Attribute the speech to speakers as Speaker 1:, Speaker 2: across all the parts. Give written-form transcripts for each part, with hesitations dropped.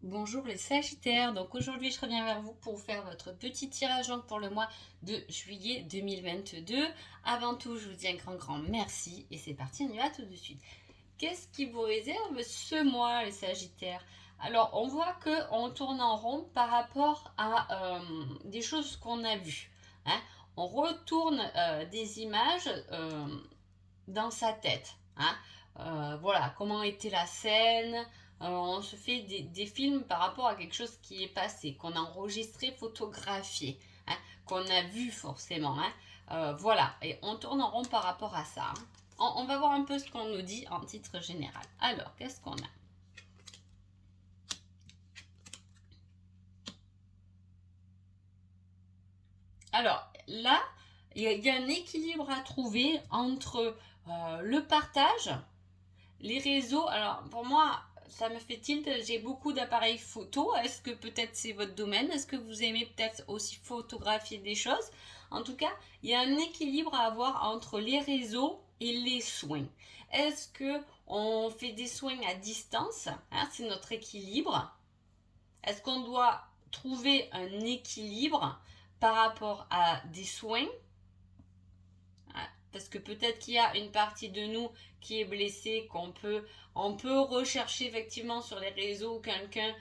Speaker 1: Bonjour les Sagittaires, donc aujourd'hui je reviens vers vous pour vous faire votre petit tirage pour le mois de juillet 2022. Avant tout, je vous dis un grand merci et c'est parti, on y va tout de suite. Qu'est-ce qui vous réserve ce mois les Sagittaires? Alors on voit qu'on tourne en rond par rapport à des choses qu'on a vues, hein. On retourne des images dans sa tête, hein. Voilà, comment était la scène. On se fait des films par rapport à quelque chose qui est passé, qu'on a enregistré, photographié, hein, qu'on a vu forcément, hein. Voilà, et on tourne en rond par rapport à ça, hein. On va voir un peu ce qu'on nous dit en titre général. Alors, qu'est-ce qu'on a? Alors, là, il y a un équilibre à trouver entre le partage, les réseaux. Alors, pour moi, ça me fait tilt. J'ai beaucoup d'appareils photo. Est-ce que peut-être c'est votre domaine? Est-ce que vous aimez peut-être aussi photographier des choses? En tout cas, il y a un équilibre à avoir entre les réseaux et les soins. Est-ce que on fait des soins à distance, hein, c'est notre équilibre? Est-ce qu'on doit trouver un équilibre par rapport à des soins? Parce que peut-être qu'il y a une partie de nous qui est blessée, on peut rechercher effectivement sur les réseaux quelqu'un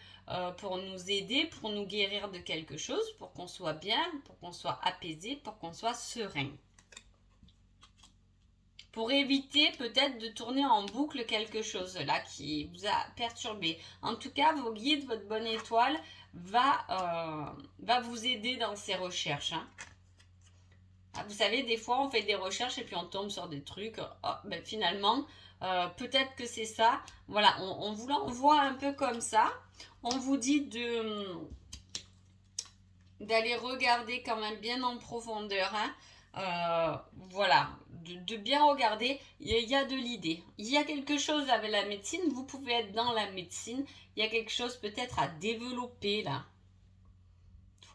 Speaker 1: pour nous aider, pour nous guérir de quelque chose, pour qu'on soit bien, pour qu'on soit apaisé, pour qu'on soit serein. Pour éviter peut-être de tourner en boucle quelque chose là qui vous a perturbé. En tout cas, vos guides, votre bonne étoile va vous aider dans ces recherches, hein. Vous savez, des fois, on fait des recherches et puis on tombe sur des trucs. Oh, ben finalement, peut-être que c'est ça. Voilà, on vous l'envoie un peu comme ça. On vous dit d'aller regarder quand même bien en profondeur, hein. Voilà, de bien regarder. Il y a de l'idée. Il y a quelque chose avec la médecine. Vous pouvez être dans la médecine. Il y a quelque chose peut-être à développer là.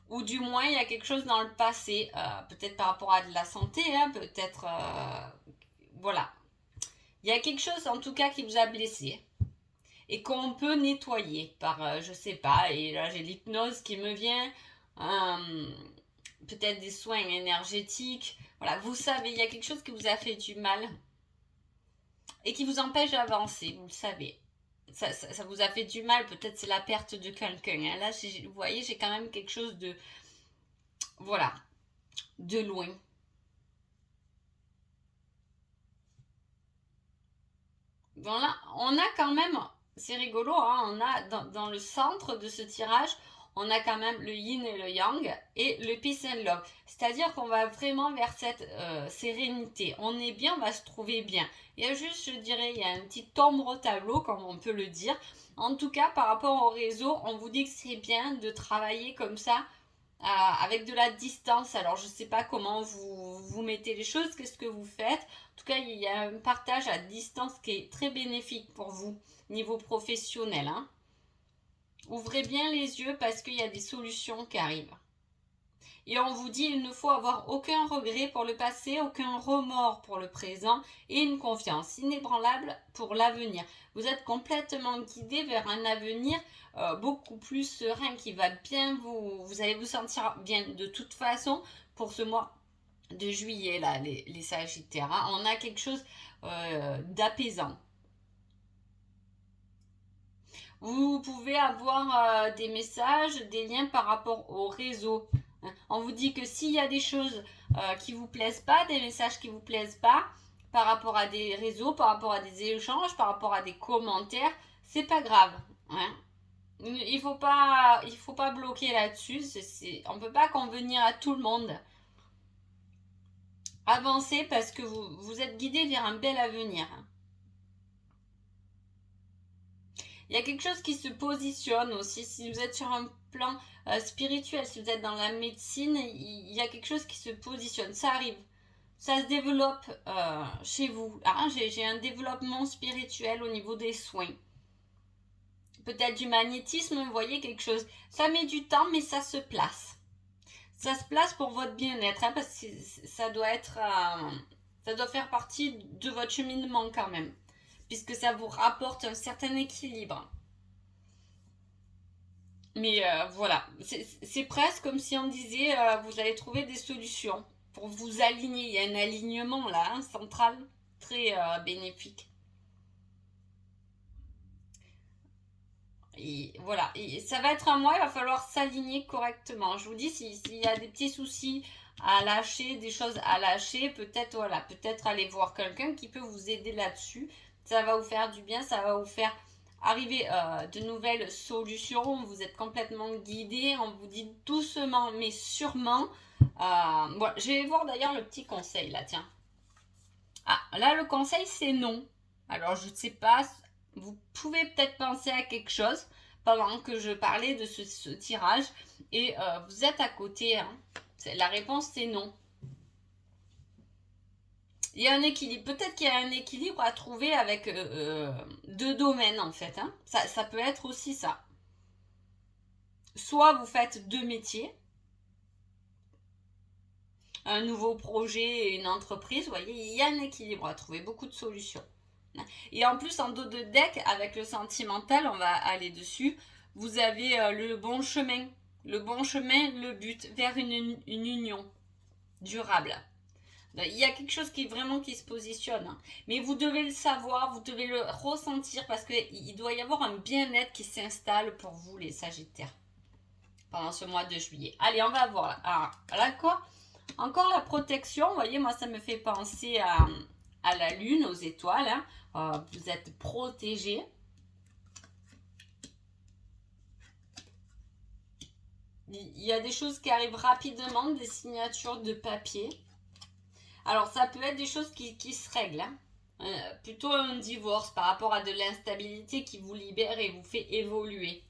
Speaker 1: Ou du moins, il y a quelque chose dans le passé, peut-être par rapport à de la santé, hein, peut-être. Voilà. Il y a quelque chose en tout cas qui vous a blessé et qu'on peut nettoyer par, je sais pas, et là j'ai l'hypnose qui me vient, peut-être des soins énergétiques. Voilà, vous savez, il y a quelque chose qui vous a fait du mal et qui vous empêche d'avancer, vous le savez. Ça vous a fait du mal, peut-être c'est la perte de quelqu'un, hein. Là, vous voyez, j'ai quand même quelque chose de, voilà, de loin. Voilà, on a quand même, c'est rigolo, hein, on a dans le centre de ce tirage, on a quand même le yin et le yang et le peace and love. C'est-à-dire qu'on va vraiment vers cette sérénité. On est bien, on va se trouver bien. Il y a juste, je dirais, il y a un petit ombre au tableau, comme on peut le dire. En tout cas, par rapport au réseau, on vous dit que c'est bien de travailler comme ça avec de la distance. Alors, je ne sais pas comment vous mettez les choses, qu'est-ce que vous faites. En tout cas, il y a un partage à distance qui est très bénéfique pour vous, niveau professionnel, hein. Ouvrez bien les yeux parce qu'il y a des solutions qui arrivent. Et on vous dit il ne faut avoir aucun regret pour le passé, aucun remords pour le présent et une confiance inébranlable pour l'avenir. Vous êtes complètement guidé vers un avenir beaucoup plus serein qui va bien vous allez vous sentir bien de toute façon pour ce mois de juillet là les Sagittaires, hein. On a quelque chose d'apaisant. Vous pouvez avoir des messages, des liens par rapport au réseau. On vous dit que s'il y a des choses qui vous plaisent pas, des messages qui vous plaisent pas, par rapport à des réseaux, par rapport à des échanges, par rapport à des commentaires, c'est pas grave, hein. Il faut pas bloquer là-dessus. On peut pas convenir à tout le monde. Avancez parce que vous êtes guidé vers un bel avenir. Il y a quelque chose qui se positionne aussi. Si vous êtes sur un plan spirituel, si vous êtes dans la médecine, il y a quelque chose qui se positionne. Ça arrive. Ça se développe chez vous. Ah, j'ai un développement spirituel au niveau des soins. Peut-être du magnétisme, vous voyez quelque chose. Ça met du temps, mais ça se place. Ça se place pour votre bien-être, hein, parce que ça doit faire partie de votre cheminement quand même, puisque ça vous rapporte un certain équilibre. Mais voilà, c'est presque comme si on disait, vous allez trouver des solutions pour vous aligner. Il y a un alignement là, hein, central, très bénéfique. Et voilà, et ça va être un mois, il va falloir s'aligner correctement. Je vous dis, s'il y a des petits soucis à lâcher, des choses à lâcher, peut-être voilà, peut-être aller voir quelqu'un qui peut vous aider là-dessus. Ça va vous faire du bien, ça va vous faire arriver de nouvelles solutions. Vous êtes complètement guidé, on vous dit doucement mais sûrement. Voilà, je vais voir d'ailleurs le petit conseil là, tiens. Ah, là le conseil c'est non. Alors je ne sais pas, vous pouvez peut-être penser à quelque chose pendant que je parlais de ce tirage et vous êtes à côté. Hein. La réponse c'est non. Il y a un équilibre. Peut-être qu'il y a un équilibre à trouver avec deux domaines en fait. Hein. Ça peut être aussi ça. Soit vous faites deux métiers, un nouveau projet et une entreprise. Vous voyez, il y a un équilibre à trouver, beaucoup de solutions. Et en plus, en dos de deck, avec le sentimental, on va aller dessus, vous avez le bon chemin. Le bon chemin, le but vers une union durable. Il y a quelque chose qui vraiment qui se positionne. Hein. Mais vous devez le savoir, vous devez le ressentir parce qu'il doit y avoir un bien-être qui s'installe pour vous, les Sagittaires, pendant ce mois de juillet. Allez, on va voir. Alors, là, quoi? Encore la protection, vous voyez, moi, ça me fait penser à la lune, aux étoiles. Hein. Vous êtes protégé. Il y a des choses qui arrivent rapidement, des signatures de papier. Alors, ça peut être des choses qui se règlent. Hein. Plutôt un divorce par rapport à de l'instabilité qui vous libère et vous fait évoluer.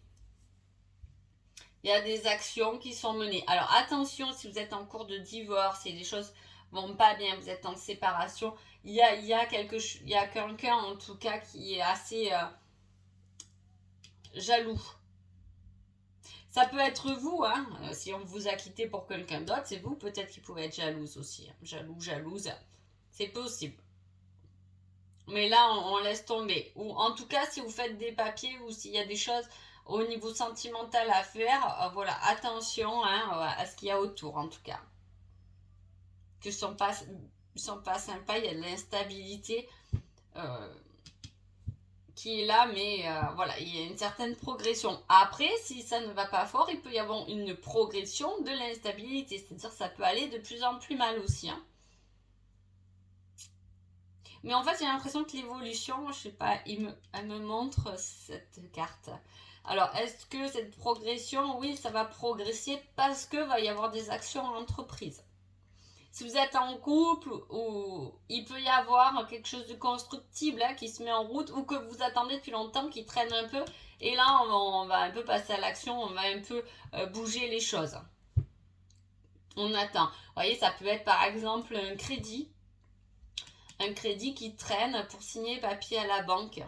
Speaker 1: Il y a des actions qui sont menées. Alors, attention, si vous êtes en cours de divorce et les choses vont pas bien, vous êtes en séparation, il y a quelqu'un en tout cas qui est assez jaloux. Ça peut être vous, hein, si on vous a quitté pour quelqu'un d'autre, c'est vous peut-être qui pouvez être jalouse aussi. Hein. Jaloux, jalouse, c'est possible. Mais là, on laisse tomber. Ou en tout cas, si vous faites des papiers ou s'il y a des choses au niveau sentimental à faire, voilà, attention hein, à ce qu'il y a autour en tout cas. Que ne sont pas sympas, il y a de l'instabilité qui est là, mais voilà, il y a une certaine progression. Après, si ça ne va pas fort, il peut y avoir une progression de l'instabilité, c'est-à-dire ça peut aller de plus en plus mal aussi. Hein. Mais en fait, j'ai l'impression que l'évolution, je sais pas, elle me montre cette carte. Alors, est-ce que cette progression, oui, ça va progresser parce que va y avoir des actions en entreprise. Si vous êtes en couple, ou il peut y avoir quelque chose de constructible hein, qui se met en route ou que vous attendez depuis longtemps qui traîne un peu. Et là, on va un peu passer à l'action, on va un peu bouger les choses. On attend. Vous voyez, ça peut être par exemple un crédit qui traîne pour signer papier à la banque.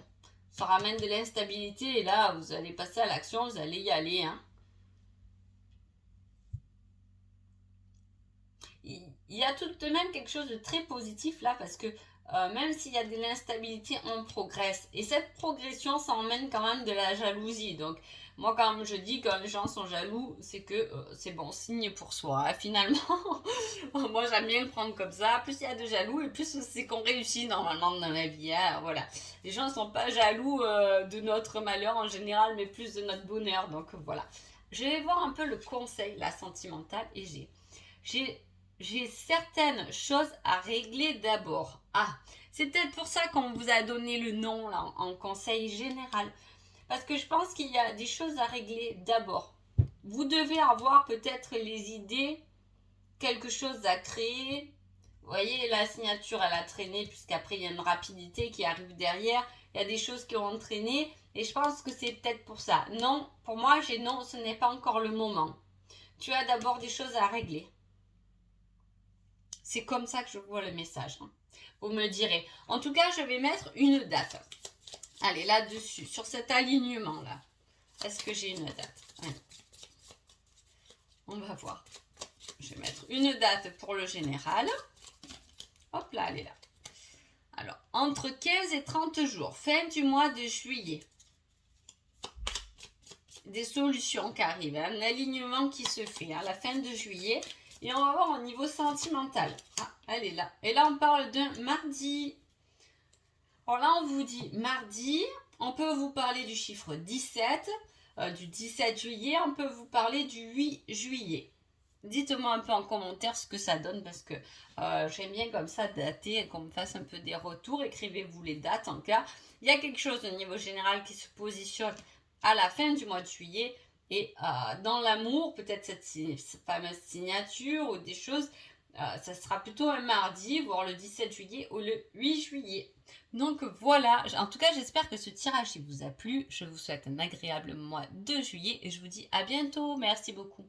Speaker 1: Ça ramène de l'instabilité et là, vous allez passer à l'action, vous allez y aller. Hein. Il y a tout de même quelque chose de très positif là parce que même s'il y a de l'instabilité, on progresse. Et cette progression, ça emmène quand même de la jalousie. Donc, moi, quand je dis que les gens sont jaloux, c'est que c'est bon signe pour soi. Hein, finalement, moi, j'aime bien le prendre comme ça. Plus il y a de jaloux et plus c'est qu'on réussit normalement dans la vie. Hein, voilà. Les gens ne sont pas jaloux de notre malheur en général, mais plus de notre bonheur. Donc, voilà. Je vais voir un peu le conseil, la sentimentale, et j'ai certaines choses à régler d'abord. Ah, c'est peut-être pour ça qu'on vous a donné le nom là, en conseil général. Parce que je pense qu'il y a des choses à régler d'abord. Vous devez avoir peut-être les idées, quelque chose à créer. Vous voyez, la signature, elle a traîné, puisqu'après, il y a une rapidité qui arrive derrière. Il y a des choses qui ont entraîné. Et je pense que c'est peut-être pour ça. Non, pour moi, j'ai non, ce n'est pas encore le moment. Tu as d'abord des choses à régler. C'est comme ça que je vois le message. Hein. Vous me direz. En tout cas, je vais mettre une date. Allez, là-dessus, sur cet alignement-là. Est-ce que j'ai une date? Allez. On va voir. Je vais mettre une date pour le général. Hop là, elle est là. Alors, entre 15 et 30 jours, fin du mois de juillet. des solutions qui arrivent, hein, un alignement qui se fait à la fin de juillet. Et on va voir au niveau sentimental. Ah, elle est là. Et là, on parle d'un mardi. Alors là, on vous dit mardi, on peut vous parler du chiffre 17, du 17 juillet, on peut vous parler du 8 juillet. Dites-moi un peu en commentaire ce que ça donne parce que j'aime bien comme ça dater et qu'on me fasse un peu des retours. Écrivez-vous les dates en cas. Il y a quelque chose au niveau général qui se positionne à la fin du mois de juillet et dans l'amour, peut-être cette fameuse signature ou des choses, ça sera plutôt un mardi, voire le 17 juillet ou le 8 juillet. Donc voilà, en tout cas j'espère que ce tirage vous a plu. Je vous souhaite un agréable mois de juillet et je vous dis à bientôt. Merci beaucoup.